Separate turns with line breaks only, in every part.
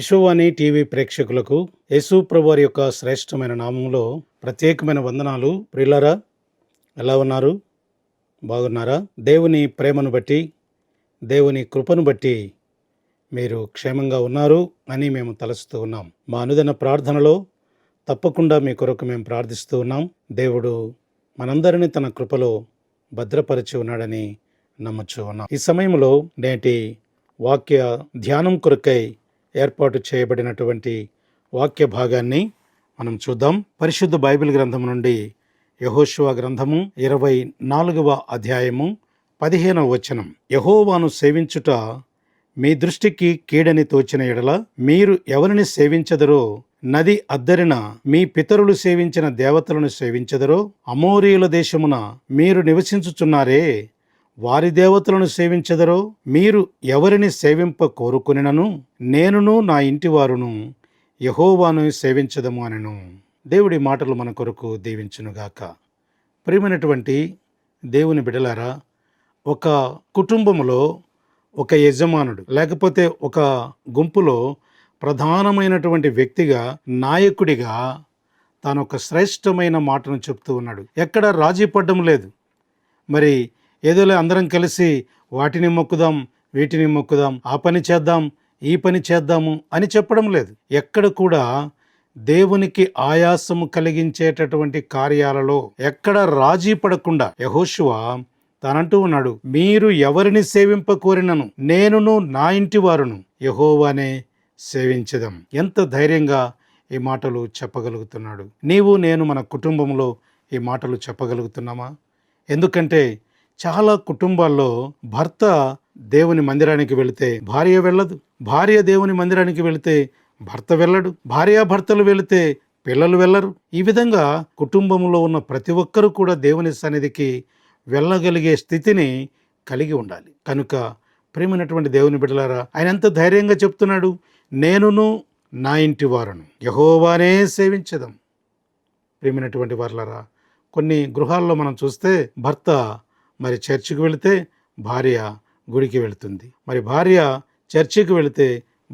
Vishwavani TV ప్రేక్షకులకు యేసు ప్రభువారి యొక్క శ్రేష్టమైన నామంలో ప్రత్యేకమైన వందనాలు. ప్రియులారా, ఎలా ఉన్నారు? బాగున్నారా? దేవుని ప్రేమను బట్టి, దేవుని కృపను బట్టి మీరు క్షేమంగా ఉన్నారు అని మేము తలస్తూ ఉన్నాం. మా అనుదిన ప్రార్థనలో తప్పకుండా మీ కొరకు మేము ప్రార్థిస్తూ ఉన్నాం. దేవుడు మనందరినీ తన కృపలో భద్రపరిచి ఉన్నాడని నమ్మచ్చు ఉన్నాం. ఈ సమయంలో నేటి వాక్య ధ్యానం కొరకై ఏర్పాటు చేయబడినటువంటి వాక్య భాగాన్ని మనం చూద్దాం. పరిశుద్ధ బైబిల్ గ్రంథం నుండి యెహోషువ గ్రంథము 24వ అధ్యాయము 15వ వచనం. యెహోవాను సేవించుట మీ దృష్టికి కీడని తోచిన ఎడల మీరు ఎవరిని సేవించదరో, నది అద్దరిన మీ పితరులు సేవించిన దేవతలను సేవించదరో, అమోరీయుల దేశమున మీరు నివసించుచున్నారే వారి దేవతలను సేవించదరో, మీరు ఎవరిని సేవింప కోరుకునినను నేనును నా ఇంటి వారును యెహోవాను సేవించదము అనెను. దేవుడి మాటలు మన కొరకు దీవించునుగాక. ప్రియమైనటువంటి దేవుని బిడ్డలారా, ఒక కుటుంబములో ఒక యజమానుడు లేకపోతే ఒక గుంపులో ప్రధానమైనటువంటి వ్యక్తిగా, నాయకుడిగా తాను ఒక శ్రేష్టమైన మాటను చెప్తూ ఉన్నాడు. ఎక్కడ రాజీ పడ్డం లేదు. మరి ఏదోలే అందరం కలిసి వాటిని మొక్కుదాం, వీటిని మొక్కుదాం, ఆ పని చేద్దాం, ఈ పని చేద్దాము అని చెప్పడం లేదు. ఎక్కడ కూడా దేవునికి ఆయాసము కలిగించేటటువంటి కార్యాలలో ఎక్కడ రాజీ పడకుండా యెహోషువ తానంటూ ఉన్నాడు, మీరు ఎవరిని సేవింప కోరినను నేనును నా ఇంటి వారును యెహోవానే సేవించదం. ఎంత ధైర్యంగా ఈ మాటలు చెప్పగలుగుతున్నాడు. నీవు నేను మన కుటుంబంలో ఈ మాటలు చెప్పగలుగుతున్నామా? ఎందుకంటే చాలా కుటుంబాల్లో భర్త దేవుని మందిరానికి వెళితే భార్య వెళ్ళదు, భార్య దేవుని మందిరానికి వెళితే భర్త వెళ్ళడు, భార్యాభర్తలు వెళితే పిల్లలు వెళ్ళరు. ఈ విధంగా కుటుంబంలో ఉన్న ప్రతి ఒక్కరూ కూడా దేవుని సన్నిధికి వెళ్ళగలిగే స్థితిని కలిగి ఉండాలి. కనుక ప్రియమైనటువంటి దేవుని బిడ్డలారా, ఆయన ఎంత ధైర్యంగా చెప్తున్నాడు, నేనును నా ఇంటి వారును యెహోవానే సేవించదం. ప్రియమైనటువంటి వారలారా, కొన్ని గృహాల్లో మనం చూస్తే భర్త మరి చర్చికి వెళితే భార్య గుడికి వెళుతుంది, మరి భార్య చర్చికి వెళితే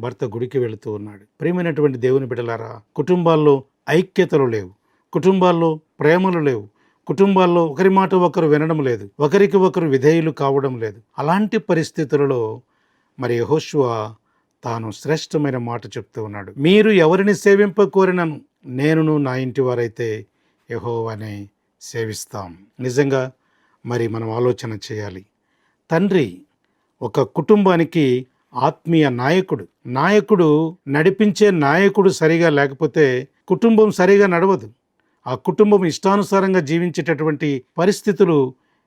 భర్త గుడికి వెళుతూ ఉన్నాడు. ప్రియమైనటువంటి దేవుని బిడ్డలారా, కుటుంబాల్లో ఐక్యతలు లేవు, కుటుంబాల్లో ప్రేమలు లేవు, కుటుంబాల్లో ఒకరి మాట ఒకరు వినడం లేదు, ఒకరికి ఒకరు విధేయులు కావడం లేదు. అలాంటి పరిస్థితులలో మరి యెహోషువ తాను శ్రేష్టమైన మాట చెప్తూ ఉన్నాడు, మీరు ఎవరిని సేవింప కోరినను నేనును నా ఇంటి వారైతే యెహోవానే సేవిస్తాం. నిజంగా మరి మనం ఆలోచన చేయాలి. తండ్రి ఒక కుటుంబానికి ఆత్మీయ నాయకుడు నడిపించే నాయకుడు సరిగా లేకపోతే కుటుంబం సరిగా నడవదు. ఆ కుటుంబం ఇష్టానుసారంగా జీవించేటటువంటి పరిస్థితులు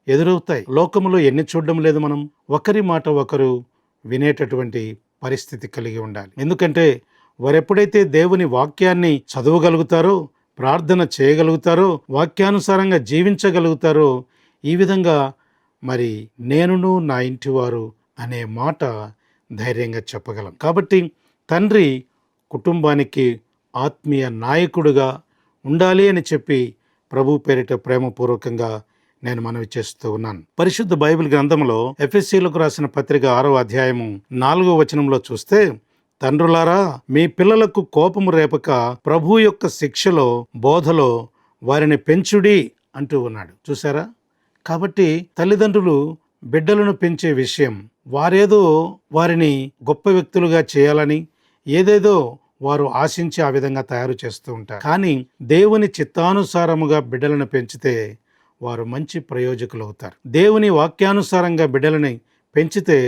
ఎదురవుతాయి. లోకంలో ఎన్ని చూడడం లేదు మనం. ఒకరి మాట ఒకరు వినేటటువంటి పరిస్థితి కలిగి ఉండాలి. ఎందుకంటే వారు ఎప్పుడైతే దేవుని వాక్యాన్ని చదవగలుగుతారో, ప్రార్థన చేయగలుగుతారో, వాక్యానుసారంగా జీవించగలుగుతారో, ఈ విధంగా మరి నేనును నా ఇంటివారు అనే మాట ధైర్యంగా చెప్పగలం. కాబట్టి తండ్రి కుటుంబానికి ఆత్మీయ నాయకుడుగా ఉండాలి అని చెప్పి ప్రభు పేరిట ప్రేమపూర్వకంగా నేను మనవి చేస్తూ ఉన్నాను. పరిశుద్ధ బైబిల్ గ్రంథంలో ఎఫెసీయులకు రాసిన పత్రిక 6వ అధ్యాయము 4వ వచనంలో చూస్తే, తండ్రులారా మీ పిల్లలకు కోపము రేపక ప్రభు యొక్క శిక్షలో బోధలో వారిని పెంచుడి అంటూ ఉన్నాడు. చూసారా? కాబట్టి తల్లిదండ్రులు బిడ్డలను పెంచే విషయం, వారేదో వారిని గొప్ప వ్యక్తులుగా చేయాలని ఏదేదో వారు ఆశించి ఆ విధంగా తయారు చేస్తూ ఉంటారు. కానీ దేవుని చిత్తానుసారముగా బిడ్డలను పెంచితే వారు మంచి ప్రయోజకులు అవుతారు. దేవుని వాక్యానుసారంగా బిడ్డలని పెంచితే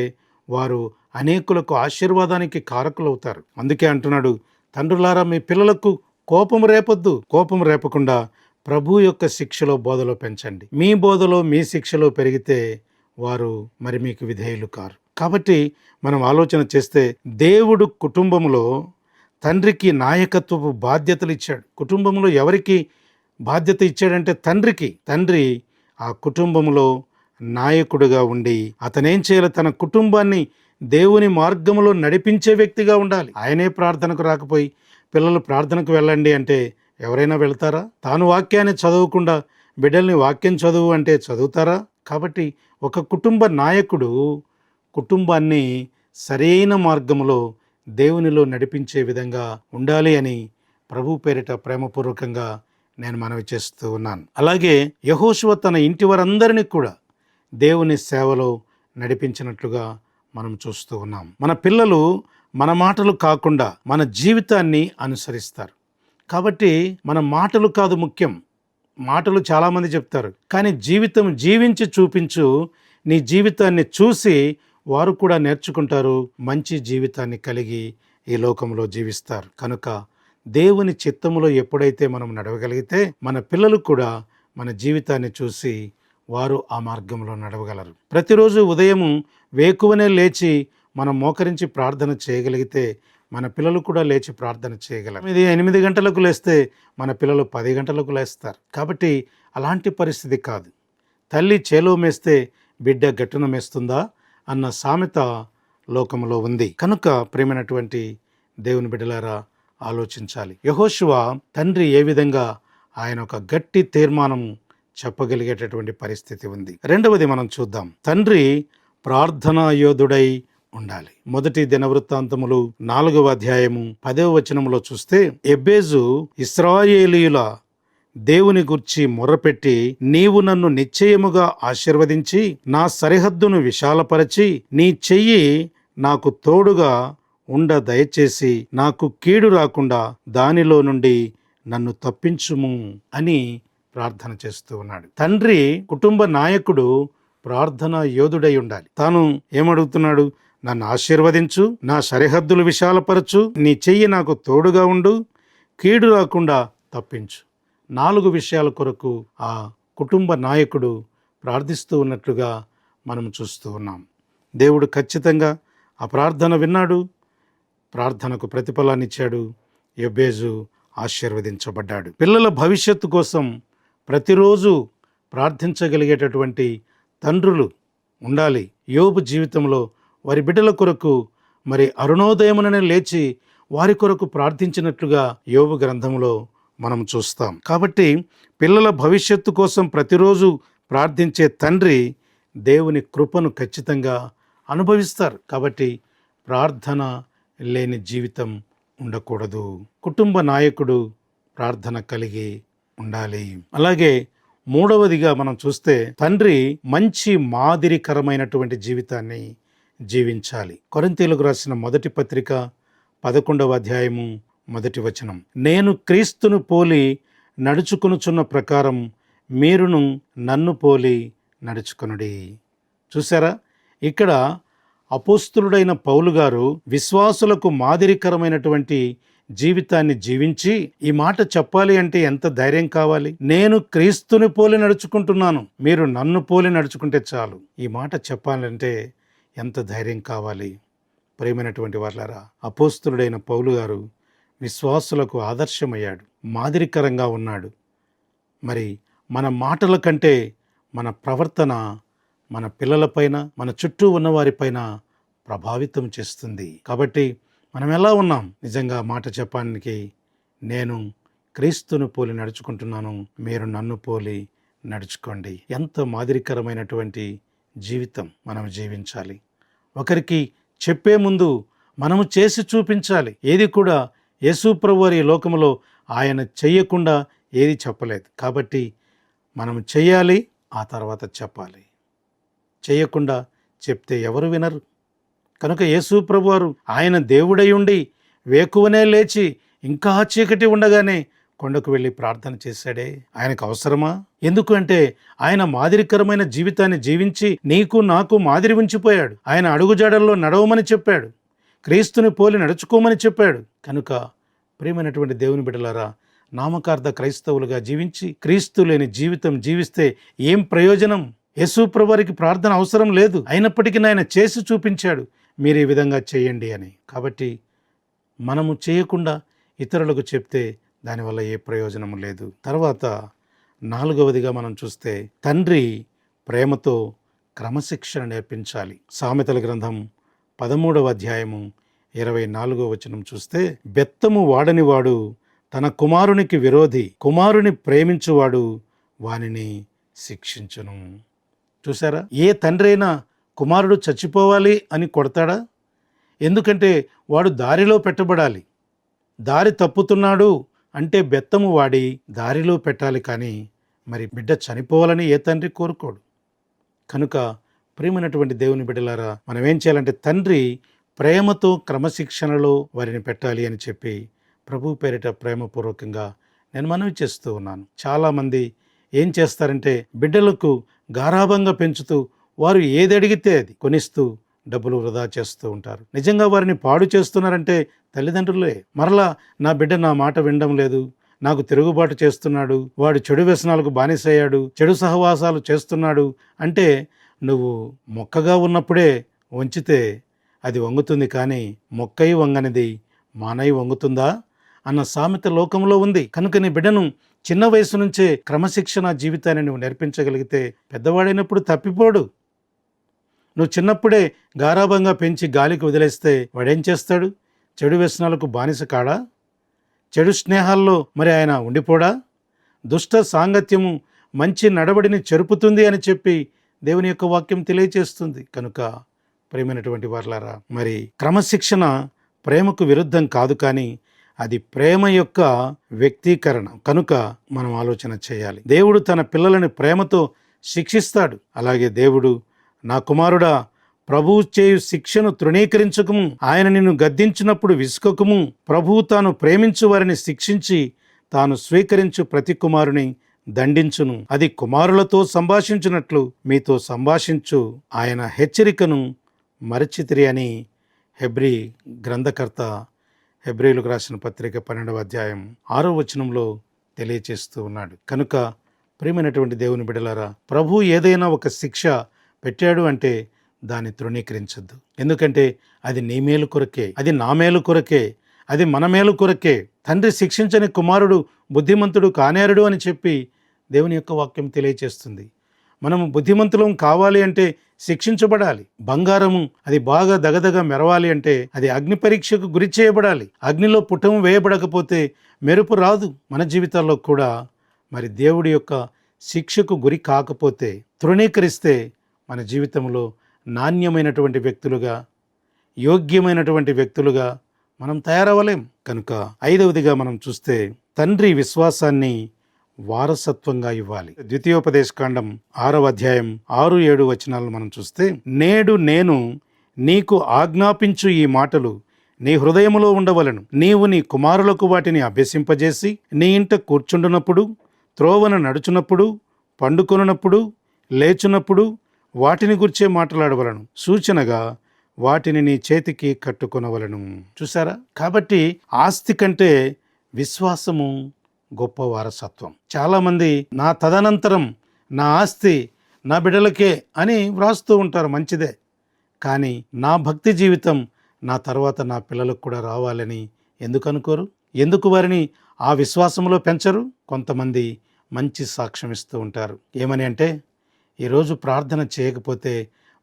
వారు అనేకులకు ఆశీర్వాదానికి కారకులవుతారు. అందుకే అంటున్నాడు, తండ్రులారా మీ పిల్లలకు కోపం రేపొద్దు, కోపం రేపకుండా ప్రభు యొక్క శిక్షలో బోధలో పెంచండి. మీ బోధలో మీ శిక్షలో పెరిగితే వారు మరి మీకు విధేయులు కారు. కాబట్టి మనం ఆలోచన చేస్తే దేవుడు కుటుంబంలో తండ్రికి నాయకత్వపు బాధ్యతలు ఇచ్చాడు. కుటుంబంలో ఎవరికి బాధ్యత ఇచ్చాడంటే తండ్రికి. తండ్రి ఆ కుటుంబంలో నాయకుడుగా ఉండి అతనేం చేయాలి, తన కుటుంబాన్ని దేవుని మార్గంలో నడిపించే వ్యక్తిగా ఉండాలి. ఆయనే ప్రార్థనకు రాకపోయి పిల్లలు ప్రార్థనకు వెళ్ళండి అంటే ఎవరైనా వెళ్తారా? తాను వాక్యాన్ని చదవకుండా బిడ్డల్ని వాక్యం చదువు అంటే చదువుతారా? కాబట్టి ఒక కుటుంబ నాయకుడు కుటుంబాన్ని సరైన మార్గంలో దేవునిలో నడిపించే విధంగా ఉండాలి అని ప్రభు పేరిట ప్రేమపూర్వకంగా నేను మనవి చేస్తూ ఉన్నాను. అలాగే యెహోషువ తన ఇంటి వారందరినీ కూడా దేవుని సేవలో నడిపించినట్లుగా మనం చూస్తూ ఉన్నాం. మన పిల్లలు మన మాటలు కాకుండా మన జీవితాన్ని అనుసరిస్తారు. కాబట్టి మన మాటలు కాదు ముఖ్యం. మాటలు చాలామంది చెప్తారు, కానీ జీవితం జీవించి చూపించు. నీ జీవితాన్ని చూసి వారు కూడా నేర్చుకుంటారు, మంచి జీవితాన్ని కలిగి ఈ లోకంలో జీవిస్తారు. కనుక దేవుని చిత్తములో ఎప్పుడైతే మనం నడవగలిగితే మన పిల్లలు కూడా మన జీవితాన్ని చూసి వారు ఆ మార్గంలో నడవగలరు. ప్రతిరోజు ఉదయం వేకువనే లేచి మనం మోకరించి ప్రార్థన చేయగలిగితే మన పిల్లలు కూడా లేచి ప్రార్థన చేయగలరు. 8 గంటలకు లేస్తే మన పిల్లలు 10 గంటలకు లేస్తారు. కాబట్టి అలాంటి పరిస్థితి కాదు. తల్లి చేలో మేస్తే బిడ్డ గట్టున మేస్తుందా అన్న సామెత లోకంలో ఉంది. కనుక ప్రియమైనటువంటి దేవుని బిడ్డలారా ఆలోచించాలి. యెహోషువ తండ్రి ఏ విధంగా ఆయన ఒక గట్టి తీర్మానం చెప్పగలిగేటటువంటి పరిస్థితి ఉంది. రెండవది మనం చూద్దాం. తండ్రి ప్రార్థనా యోధుడై ఉండాలి. మొదటి దినవృత్తాంతములు 4వ అధ్యాయము 10వ వచనంలో చూస్తే, ఎబ్బేజు ఇశ్రాయేలీయుల దేవుని గూర్చి మొర్రపెట్టి, నీవు నన్ను నిశ్చయముగా ఆశీర్వదించి నా సరిహద్దును విశాలపరచి నీ చెయ్యి నాకు తోడుగా ఉండ దయచేసి నాకు కీడు రాకుండా దానిలో నుండి నన్ను తప్పించుము అని ప్రార్థన చేస్తూ ఉన్నాడు. తండ్రి కుటుంబ నాయకుడు ప్రార్థనా యోధుడై ఉండాలి. తాను ఏమడుగుతున్నాడు? నన్ను ఆశీర్వదించు, నా సరిహద్దులు విశాలపరచు, నీ చెయ్యి నాకు తోడుగా ఉండు, కీడు రాకుండా తప్పించు. 4 విషయాల కొరకు ఆ కుటుంబ నాయకుడు ప్రార్థిస్తూ ఉన్నట్లుగా మనం చూస్తూ ఉన్నాం. దేవుడు ఖచ్చితంగా ఆ ప్రార్థన విన్నాడు, ప్రార్థనకు ప్రతిఫలాన్ని ఇచ్చాడు. ఎబ్బేజు ఆశీర్వదించబడ్డాడు. పిల్లల భవిష్యత్తు కోసం ప్రతిరోజు ప్రార్థించగలిగేటటువంటి తండ్రులు ఉండాలి. యోబు జీవితంలో వారి బిడ్డల కొరకు మరి అరుణోదయముననే లేచి వారి కొరకు ప్రార్థించినట్లుగా యోబు గ్రంథంలో మనం చూస్తాం. కాబట్టి పిల్లల భవిష్యత్తు కోసం ప్రతిరోజు ప్రార్థించే తండ్రి దేవుని కృపను ఖచ్చితంగా అనుభవిస్తారు. కాబట్టి ప్రార్థన లేని జీవితం ఉండకూడదు. కుటుంబ నాయకుడు ప్రార్థన కలిగి ఉండాలి. అలాగే మూడవదిగా మనం చూస్తే తండ్రి మంచి మాదిరికరమైనటువంటి జీవితాన్ని జీవించాలి. కొరింథీయులకు రాసిన మొదటి పత్రిక 11వ అధ్యాయము 1వ వచనం, నేను క్రీస్తును పోలి నడుచుకొనుచున్న ప్రకారం మీరును నన్ను పోలి నడుచుకొనుడి. చూసారా, ఇక్కడ అపోస్తులుడైన పౌలు గారు విశ్వాసులకు మాదిరికరమైనటువంటి జీవితాన్ని జీవించి ఈ మాట చెప్పాలి అంటే ఎంత ధైర్యం కావాలి? నేను క్రీస్తుని పోలి నడుచుకుంటున్నాను, మీరు నన్ను పోలి నడుచుకుంటే చాలు. ఈ మాట చెప్పాలంటే ఎంత ధైర్యం కావాలి? ప్రియమైనటువంటి వాళ్ళారా, అపోస్తులుడైన పౌలు గారు విశ్వాసులకు ఆదర్శమయ్యాడు, మాదిరికరంగా ఉన్నాడు. మరి మన మాటల కంటే మన ప్రవర్తన మన పిల్లలపైన, మన చుట్టూ ఉన్నవారిపైన ప్రభావితం చేస్తుంది. కాబట్టి మనం ఎలా ఉన్నాం? నిజంగా మాట చెప్పడానికి నేను క్రీస్తును పోలి నడుచుకుంటున్నాను, మీరు నన్ను పోలి నడుచుకోండి. ఎంత మాదిరికరమైనటువంటి జీవితం మనం జీవించాలి. ఒకరికి చెప్పే ముందు మనము చేసి చూపించాలి. ఏది కూడా యేసు ప్రభువారు ఈ లోకంలో ఆయన చెయ్యకుండా ఏది చెప్పలేదు. కాబట్టి మనం చెయ్యాలి, ఆ తర్వాత చెప్పాలి. చేయకుండా చెప్తే ఎవరు వినరు. కనుక యేసు ప్రభువారు ఆయన దేవుడై ఉండి వేకువనే లేచి ఇంకా చీకటి ఉండగానే కొండకు వెళ్ళి ప్రార్థన చేశాడే, ఆయనకు అవసరమా? ఎందుకు అంటే ఆయన మాదిరికరమైన జీవితాన్ని జీవించి నీకు నాకు మాదిరి ఉంచిపోయాడు. ఆయన అడుగుజాడల్లో నడవమని చెప్పాడు, క్రీస్తుని పోలి నడుచుకోమని చెప్పాడు. కనుక ప్రియమైనటువంటి దేవుని బిడ్డలారా, నామకార్థ క్రైస్తవులుగా జీవించి క్రీస్తు లేని జీవితం జీవిస్తే ఏం ప్రయోజనం? యేసు ప్రభువారికి ప్రార్థన అవసరం లేదు, అయినప్పటికీ ఆయన చేసి చూపించాడు, మీరు ఈ విధంగా చేయండి అని. కాబట్టి మనము చేయకుండా ఇతరులకు చెప్తే దానివల్ల ఏ ప్రయోజనము లేదు. తర్వాత 4వదిగా మనం చూస్తే తండ్రి ప్రేమతో క్రమశిక్షణ నేర్పించాలి. సామెతల గ్రంథం 13వ అధ్యాయము 24వ వచనం చూస్తే, బెత్తము వాడని వాడు తన కుమారునికి విరోధి, కుమారుని ప్రేమించువాడు వానిని శిక్షించును. చూసారా, ఏ తండ్రి అయినా కుమారుడు చచ్చిపోవాలి అని కొడతాడా? ఎందుకంటే వాడు దారిలో పెట్టబడాలి. దారి తప్పుతున్నాడు అంటే బెత్తము వాడి దారిలో పెట్టాలి, కానీ మరి బిడ్డ చనిపోవాలని ఏ తండ్రి కోరుకోడు. కనుక ప్రియమైనటువంటి దేవుని బిడ్డలారా, మనం ఏం చేయాలంటే తండ్రి ప్రేమతో క్రమశిక్షణలో వారిని పెట్టాలి అని చెప్పి ప్రభు పేరిట ప్రేమపూర్వకంగా నేను మనవి చేస్తూ ఉన్నాను. చాలామంది ఏం చేస్తారంటే బిడ్డలకు గారాబంగా పెంచుతూ వారు ఏది అడిగితే అది కొనిస్తూ డబ్బులు వృధా చేస్తూ ఉంటారు. నిజంగా వారిని పాడు చేస్తున్నారంటే తల్లిదండ్రులే. మరలా నా బిడ్డ నా మాట వినడం లేదు, నాకు తిరుగుబాటు చేస్తున్నాడు, వాడు చెడు వ్యసనాలకు బానిసయ్యాడు, చెడు సహవాసాలు చేస్తున్నాడు అంటే నువ్వు మొక్కగా ఉన్నప్పుడే వంచితే అది వంగుతుంది, కానీ మొక్కై వంగనిది మానై వంగుతుందా అన్న సామెత లోకంలో ఉంది. కనుక నీ బిడ్డను చిన్న వయసు నుంచే క్రమశిక్షణ జీవితాన్ని నువ్వు నేర్పించగలిగితే పెద్దవాడైనప్పుడు తప్పిపోడు. నువ్వు చిన్నప్పుడే గారాబంగా పెంచి గాలికి వదిలేస్తే వాడేం చేస్తాడు? చెడు వ్యసనాలకు బానిస కాడా? చెడు స్నేహాల్లో మరి ఆయన ఉండిపోడా? దుష్ట సాంగత్యము మంచి నడవడిని చెరుపుతుంది అని చెప్పి దేవుని యొక్క వాక్యం తెలియచేస్తుంది. కనుక ప్రేమైనటువంటి వారలారా, మరి క్రమశిక్షణ ప్రేమకు విరుద్ధం కాదు, కానీ అది ప్రేమ యొక్క వ్యక్తీకరణ. కనుక మనం ఆలోచన చేయాలి. దేవుడు తన పిల్లలని ప్రేమతో శిక్షిస్తాడు. అలాగే దేవుడు, నా కుమారుడా, ప్రభువు చేయు శిక్షను తృణీకరించకము, ఆయన నిన్ను గద్దించినప్పుడు విసుకకము, ప్రభువు తాను ప్రేమించు వారిని శిక్షించి తాను స్వీకరించు ప్రతి కుమారుని దండించును. అది కుమారులతో సంభాషించినట్లు మీతో సంభాషించు, ఆయన హెచ్చరికను మరచితిరి అని హెబ్రీ గ్రంథకర్త హెబ్రీలకు రాసిన పత్రిక 12వ అధ్యాయం 6వ వచనంలో తెలియచేస్తూ ఉన్నాడు. కనుక ప్రియమైనటువంటి దేవుని బిడ్డలారా, ప్రభు ఏదైనా ఒక శిక్ష పెట్టాడు అంటే దాన్ని తృణీకరించద్దు. ఎందుకంటే అది నీ మేలు కొరకే, అది నా మేలు కొరకే, అది మన మేలు కొరకే. తండ్రి శిక్షించని కుమారుడు బుద్ధిమంతుడు కానేరడు అని చెప్పి దేవుని యొక్క వాక్యం తెలియచేస్తుంది. మనము బుద్ధిమంతులం కావాలి అంటే శిక్షించబడాలి. బంగారము అది బాగా దగదగ మెరవాలి అంటే అది అగ్ని పరీక్షకు గురి చేయబడాలి. అగ్నిలో పుటము వేయబడకపోతే మెరుపు రాదు. మన జీవితాల్లో కూడా మరి దేవుడి యొక్క శిక్షకు గురి కాకపోతే, తృణీకరిస్తే మన జీవితంలో నాణ్యమైనటువంటి వ్యక్తులుగా, యోగ్యమైనటువంటి వ్యక్తులుగా మనం తయారవ్వలేం. కనుక 5వదిగా మనం చూస్తే తండ్రి విశ్వాసాన్ని వారసత్వంగా ఇవ్వాలి. ద్వితీయోపదేశకాండం 6వ అధ్యాయం 6-7 వచనాలను మనం చూస్తే, నేడు నేను నీకు ఆజ్ఞాపించు ఈ మాటలు నీ హృదయములో ఉండవలను. నీవు నీ కుమారులకు వాటిని అభ్యసింపజేసి నీ ఇంట కూర్చుండునప్పుడు, త్రోవన నడుచునప్పుడు, పండుకొనున్నప్పుడు, లేచునప్పుడు వాటిని గుర్చే మాట్లాడవలను. సూచనగా వాటిని నీ చేతికి కట్టుకొనవలను. చూసారా? కాబట్టి ఆస్తి కంటే విశ్వాసము గొప్ప వారసత్వం. చాలామంది నా తదనంతరం నా ఆస్తి నా బిడ్డలకే అని వ్రాస్తూ ఉంటారు, మంచిదే. కానీ నా భక్తి జీవితం నా తర్వాత నా పిల్లలకు కూడా రావాలని ఎందుకు అనుకోరు? ఎందుకు వారిని ఆ విశ్వాసంలో పెంచరు? కొంతమంది మంచి సాక్ష్యం ఇస్తూ ఉంటారు. ఏమని అంటే, ఈరోజు ప్రార్థన చేయకపోతే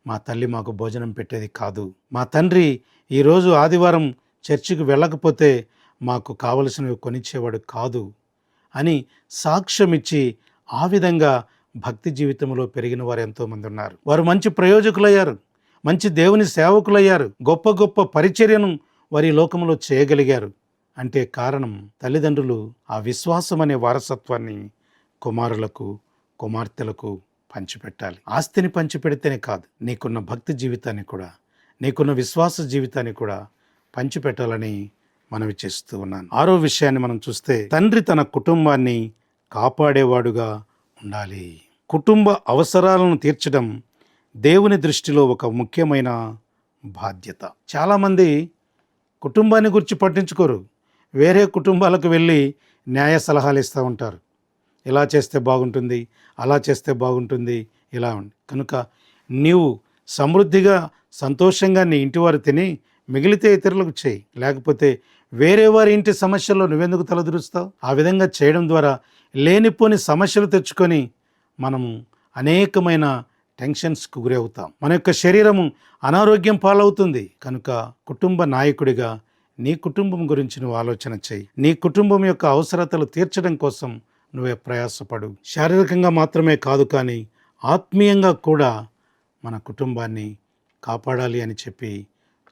మా తల్లి మాకు భోజనం పెట్టేది కాదు, మా తండ్రి ఈరోజు ఆదివారం చర్చికి వెళ్ళకపోతే మాకు కావలసినవి కొనిచ్చేవాడు కాదు అని సాక్ష్యం ఇచ్చి ఆ విధంగా భక్తి జీవితంలో పెరిగిన వారు ఎంతోమంది ఉన్నారు. వారు మంచి ప్రయోజకులయ్యారు, మంచి దేవుని సేవకులయ్యారు, గొప్ప గొప్ప పరిచర్యను వారి లోకంలో చేయగలిగారు. అంటే కారణం తల్లిదండ్రులు ఆ విశ్వాసం అనే వారసత్వాన్ని కుమారులకు, కుమార్తెలకు పంచిపెట్టాలి. ఆస్తిని పంచిపెడితేనే కాదు, నీకున్న భక్తి జీవితాన్ని కూడా, నీకున్న విశ్వాస జీవితాన్ని కూడా పంచిపెట్టాలని మనవి చేస్తూ ఉన్నాను. 6వ విషయాన్ని మనం చూస్తే, తండ్రి తన కుటుంబాన్ని కాపాడేవాడుగా ఉండాలి. కుటుంబ అవసరాలను తీర్చడం దేవుని దృష్టిలో ఒక ముఖ్యమైన బాధ్యత. చాలామంది కుటుంబాన్ని గురించి పట్టించుకోరు, వేరే కుటుంబాలకు వెళ్ళి న్యాయ సలహాలు ఇస్తూ ఉంటారు. ఇలా చేస్తే బాగుంటుంది, అలా చేస్తే బాగుంటుంది, ఇలా ఉంది. కనుక నీవు సమృద్ధిగా సంతోషంగా నీ ఇంటి వారు తిని మిగిలితే ఇతరులకు చేయి, లేకపోతే వేరే వారి ఇంటి సమస్యల్లో నువ్వెందుకు తలదూరుస్తావు? ఆ విధంగా చేయడం ద్వారా లేనిపోని సమస్యలు తెచ్చుకొని మనము అనేకమైన టెన్షన్స్కు గురి అవుతాం. మన యొక్క శరీరము అనారోగ్యం పాలవుతుంది. కనుక కుటుంబ నాయకుడిగా నీ కుటుంబం గురించి నువ్వు ఆలోచన చేయి. నీ కుటుంబం యొక్క అవసరతలు తీర్చడం కోసం నువ్వే ప్రయాసపడు. శారీరకంగా మాత్రమే కాదు, కానీ ఆత్మీయంగా కూడా మన కుటుంబాన్ని కాపాడాలి అని చెప్పి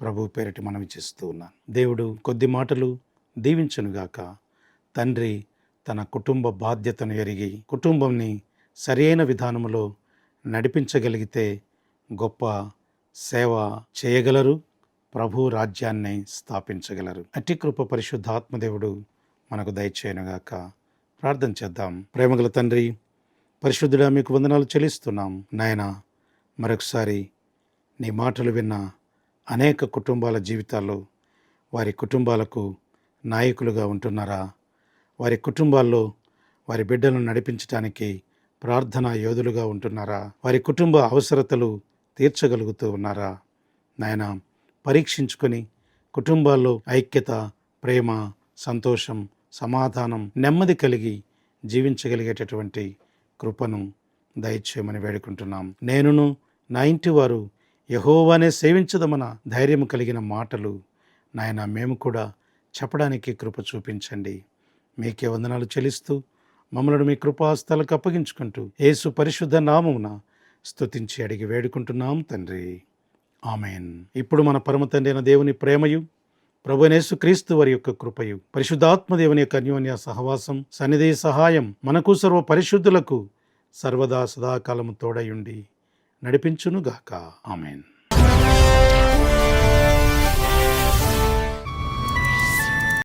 ప్రభు పేరిట మనవి చేస్తూ ఉన్నాను. దేవుడు కొద్ది మాటలు దీవించునుగాక. తండ్రి తన కుటుంబ బాధ్యతను ఎరిగి కుటుంబంని సరైన విధానంలో నడిపించగలిగితే గొప్ప సేవ చేయగలరు, ప్రభు రాజ్యాన్ని స్థాపించగలరు. అట్టి కృప పరిశుద్ధాత్మదేవుడు మనకు దయచేయనుగాక. ప్రార్థన చేద్దాం. ప్రేమగల తండ్రి, పరిశుద్ధుడా, మీకు వందనాలు చెల్లిస్తున్నాం నాయనా. మరొకసారి నీ మాటలు విన్న అనేక కుటుంబాల జీవితాల్లో వారి కుటుంబాలకు నాయకులుగా ఉంటున్నారా? వారి కుటుంబాల్లో వారి బిడ్డలను నడిపించడానికి ప్రార్థనా యోధులుగా ఉంటున్నారా? వారి కుటుంబ అవసరతలు తీర్చగలుగుతూ ఉన్నారా? నాయనా, పరీక్షించుకొని కుటుంబాల్లో ఐక్యత, ప్రేమ, సంతోషం, సమాధానం, నెమ్మది కలిగి జీవించగలిగేటటువంటి కృపను దయచేయమని వేడుకుంటున్నాం. నేనును నా ఇంటి వారు యెహోవానే సేవించదమన ధైర్యం కలిగిన మాటలు నాయన మేము కూడా చెప్పడానికి కృప చూపించండి. మీకే వందనాలు చెల్లిస్తూ మమ్మలను మీ కృపాస్థలకు అప్పగించుకుంటూ యేసు పరిశుద్ధ నామమున స్తుతించి అడిగి వేడుకుంటున్నాం తండ్రి. ఆమెన్. ఇప్పుడు మన పరమ తండ్రి అయిన దేవుని ప్రేమయు, ప్రభువైన యేసుక్రీస్తు వారి యొక్క కృపయు, పరిశుద్ధాత్మ దేవుని యొక్క అన్యోన్య సహవాసం, సన్నిధి సహాయం మనకు సర్వ పరిశుద్ధులకు సర్వదా సదాకాలము తోడయుండి నడిపించునుగాక. ఆమెన్.